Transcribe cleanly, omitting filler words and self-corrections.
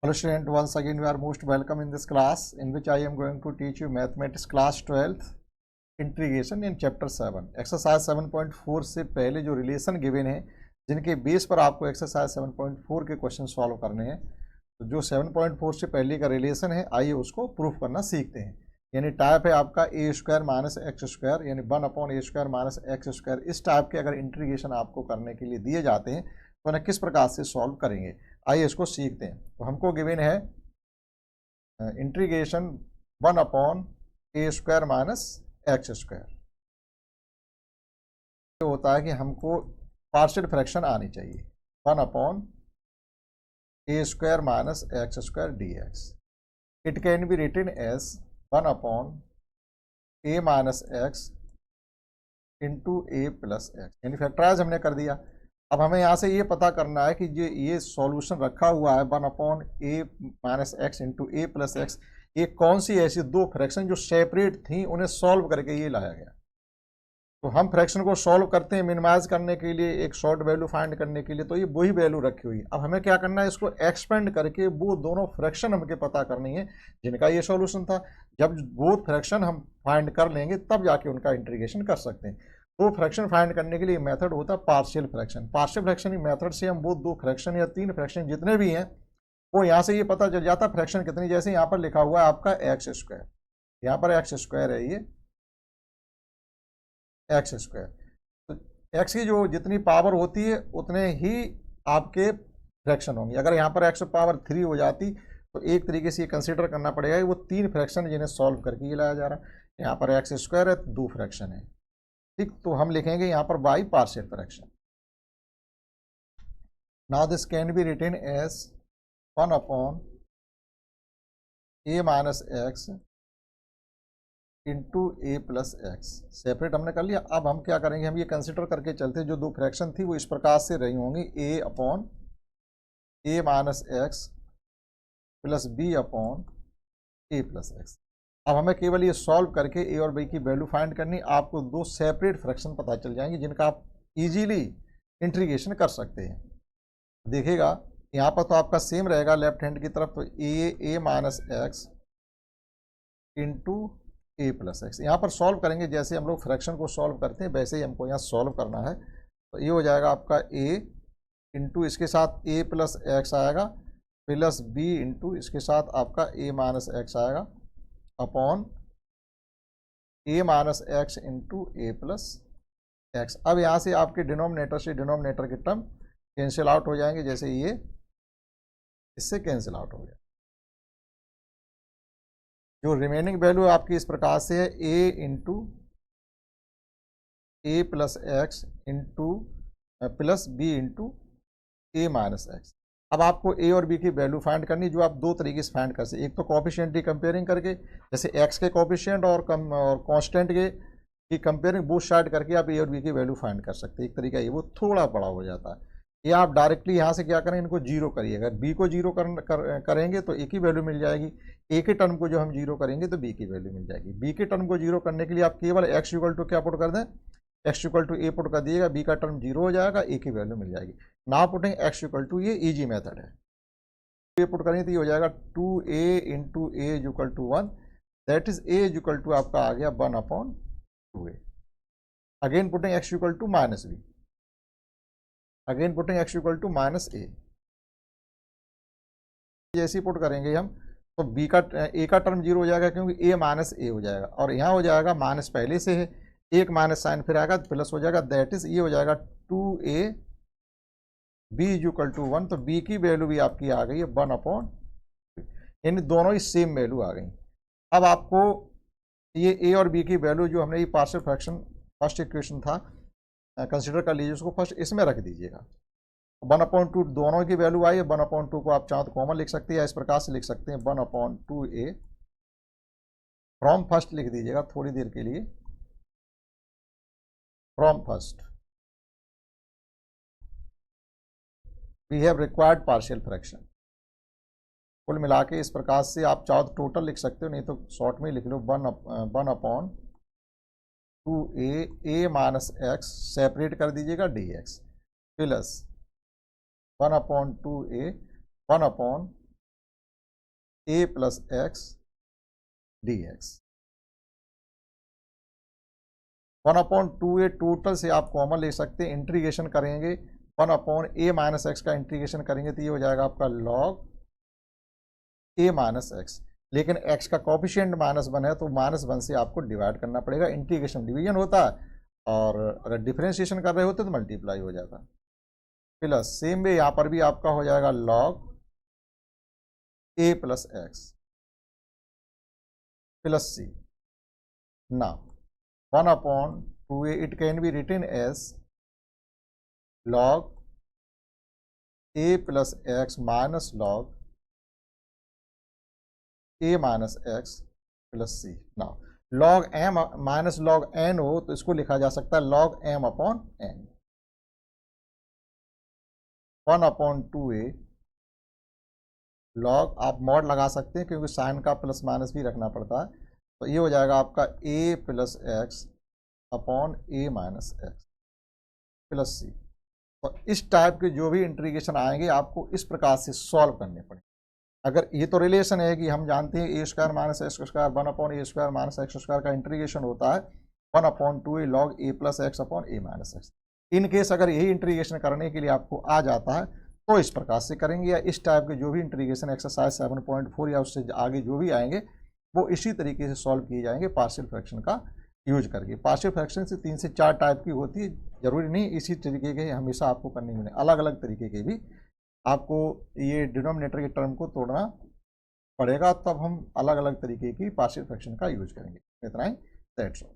Hello student, once again you are most welcome in this class in which I am going to teach you mathematics class 12th integration in chapter 7. exercise 7.4 से पहले जो relation given है जिनके base पर आपको exercise 7.4 के question solve करने हैं, तो जो 7.4 से पहले का रिलेशन है आइए उसको प्रूफ करना सीखते हैं। यानी टाइप है आपका ए स्क्वायर माइनस एक्स स्क्वायर यानी 1 upon a square minus x square. इस टाइप के अगर इंटीग्रेशन आपको करने के लिए दिए जाते हैं तो उन्हें किस प्रकार से सॉल्व करेंगे, आइए इसको सीखते हैं। तो हमको गिवन है integration 1 upon a square minus x square. तो होता है कि हमको पार्शियल फ्रैक्शन आनी चाहिए 1 upon a square minus x square d x. It can be written as 1 upon A minus x into A plus x, यानी factorise हमने कर दिया। अब हमें यहाँ से ये पता करना है कि ये सॉल्यूशन रखा हुआ है 1 अपॉन ए माइनस एक्स इंटू ए प्लस एक्स, ये कौन सी ऐसी दो फ्रैक्शन जो सेपरेट थी उन्हें सॉल्व करके ये लाया गया। तो हम फ्रैक्शन को सॉल्व करते हैं मिनिमाइज करने के लिए, एक शॉर्ट वैल्यू फाइंड करने के लिए, तो ये वही वैल्यू रखी हुई है। अब हमें क्या करना है, इसको एक्सपेंड करके वो दोनों फ्रैक्शन हमके पता करनी है जिनका ये सॉल्यूशन था। जब वो फ्रैक्शन हम फाइंड कर लेंगे तब जाके उनका इंटीग्रेशन कर सकते हैं। तो फ्रैक्शन फाइंड करने के लिए मेथड होता है partial fraction. Partial fraction method से हम वो दो फ्रैक्शन या तीन फ्रैक्शन जितने भी हैं वो यहाँ से ये पता चल जाता है फ्रैक्शन कितनी। जैसे यहाँ पर लिखा हुआ है आपका एक्स स्क्वायर, यहाँ पर एक्स स्क्वायर है, ये एक्स स्क्वायर, तो एक्स की जो जितनी पावर होती है उतने ही आपके फ्रैक्शन होंगे। अगर यहाँ पर एक्स पावर 3 हो जाती तो एक तरीके से ये कंसिडर करना पड़ेगा कि वो तीन फ्रैक्शन जिन्हें सॉल्व करके ये लाया जा रहा है। यहाँ पर एक्स स्क्वायर है तो दो फ्रैक्शन है, ठीक। तो हम लिखेंगे यहाँ पर by partial fraction. Now this can be written as 1 upon A minus x into A plus x. Separate हमने कर लिया। अब हम क्या करेंगे, हम ये कंसिडर करके चलते हैं जो दो फ्रैक्शन थी वो इस प्रकार से रही होंगी, A upon A minus x plus B upon A plus X. अब हमें केवल ये सॉल्व करके ए और बी की वैल्यू फाइंड करनी। आपको दो सेपरेट फ्रैक्शन पता चल जाएंगे जिनका आप इजीली इंटीग्रेशन कर सकते हैं। देखिएगा यहाँ पर तो आपका सेम रहेगा लेफ्ट हैंड की तरफ, तो ए माइनस एक्स इंटू ए प्लस एक्स। यहाँ पर सॉल्व करेंगे जैसे हम लोग फ्रैक्शन को सॉल्व करते हैं वैसे ही हमको यहाँ सॉल्व करना है। तो ये हो जाएगा आपका ए इंटू इसके साथ ए प्लस एक्स आएगा प्लस बी इंटू इसके साथ आपका ए माइनस एक्स आएगा अपॉन ए माइनस एक्स इंटू ए प्लस एक्स। अब यहाँ से आपके डिनोमिनेटर से डिनोमिनेटर के टर्म कैंसिल आउट हो जाएंगे, जैसे ये इससे कैंसिल आउट हो गया। जो रिमेनिंग वैल्यू आपकी इस प्रकार से है A into A plus X into plus B into A minus X. अब आपको ए और बी की वैल्यू फाइंड करनी, जो आप दो तरीके से फाइंड कर सकते। एक तो कोफिशिएंट की कंपेयरिंग करके, जैसे एक्स के कोफिशिएंट और कांस्टेंट के की कंपेयरिंग बोथ साइड करके आप ए और बी की वैल्यू फाइंड कर सकते हैं। एक तरीका ये, वो थोड़ा बड़ा हो जाता है। या आप डायरेक्टली यहाँ से क्या करें, इनको जीरो करिएगा। बी को जीरो करेंगे तो ए की वैल्यू मिल जाएगी, ए के टर्म को जो हम जीरो करेंगे तो बी की वैल्यू मिल जाएगी। बी के टर्म को जीरो करने के लिए आप केवल एक्स इक्वल टू क्या पुट कर दें, x equal to a put कर दिएगा, बी का टर्म जीरो हो जाएगा, ए की वैल्यू मिल जाएगी। Now putting x equal to, ये ईजी मेथड है। ये पुट करेंगे तो ये हो जाएगा 2a into a equal to 1, that is a equal to आपका आ गया 1 upon 2a। Again putting x equal to minus b, again putting x equal to minus A. जैसे ही पुट करेंगे हम तो बी का ए का टर्म जीरो हो जाएगा क्योंकि ए माइनस ए हो जाएगा, और यहाँ हो जाएगा माइनस पहले से है, एक माइनस साइन फिर आएगा प्लस हो जाएगा, दैट इज ये हो जाएगा 2a बी इक्वल टू 1। तो बी की वैल्यू भी आपकी आ गई है 1 अपॉन, यानी दोनों ही सेम वैल्यू आ गई। अब आपको ये ए और बी की वैल्यू जो हमने ये पार्शियल फ्रैक्शन फर्स्ट इक्वेशन था कंसिडर कर लीजिए, उसको फर्स्ट इसमें रख दीजिएगा। 1/2 दोनों की वैल्यू आई है। 1/2 को आप चाहो तो कॉमन लिख सकते हैं या इस प्रकार से लिख सकते हैं 1/2a फ्रॉम फर्स्ट लिख दीजिएगा थोड़ी देर के लिए, from first we have required partial fraction. कुल मिला के इस प्रकार से आप चाहो तो टोटल लिख सकते हो, नहीं तो शॉर्ट में लिख लो 1/2a A minus X separate कर दीजिएगा D X plus 1/2a 1/2 A plus X D X. 1/2a total से आप कॉमन ले सकते हैं, इंटीग्रेशन करेंगे 1/a माइनस एक्स का इंटीग्रेशन करेंगे तो ये हो जाएगा आपका लॉग a माइनस एक्स, लेकिन x का कॉफिशिएंट -1 है तो -1 से आपको डिवाइड करना पड़ेगा। इंटीग्रेशन डिवीजन होता है और अगर डिफरेंशिएशन कर रहे होते तो मल्टीप्लाई हो जाता। प्लस सेम वे यहाँ पर भी आपका हो जाएगा log a plus x plus c. Now 1/2a it can be written as log a plus x minus log a minus x plus c. Now log m minus log n हो तो इसको लिखा जा सकता है log m upon n। 1/2a log आप mod लगा सकते हैं क्योंकि साइन का प्लस माइनस भी रखना पड़ता है, तो ये हो जाएगा आपका a plus X upon a minus x plus C. तो इस टाइप के जो भी इंटीग्रेशन आएंगे आपको इस प्रकार से सॉल्व करने पड़ेंगे। अगर ये तो रिलेशन है कि हम जानते हैं A square minus x square 1/a square minus x square का इंटीग्रेशन होता है 1/2a log a plus X upon a minus X. In case अगर यही इंटीग्रेशन करने के लिए आपको आ जाता है तो इस प्रकार से करेंगे, या इस टाइप के जो भी इंटीग्रेशन एक्सरसाइज 7.4 या उससे आगे जो भी आएंगे वो इसी तरीके से सॉल्व किए जाएंगे पार्शियल फ्रैक्शन का यूज करके। पार्शियल फ्रैक्शन से 3 से 4 टाइप की होती है, जरूरी नहीं इसी तरीके के हमेशा आपको करने मिले, अलग अलग तरीके के भी आपको ये डिनोमिनेटर के टर्म को तोड़ना पड़ेगा, तब हम अलग अलग तरीके की पार्शियल फ्रैक्शन का यूज करेंगे। इतना ही, दैट्स ऑल।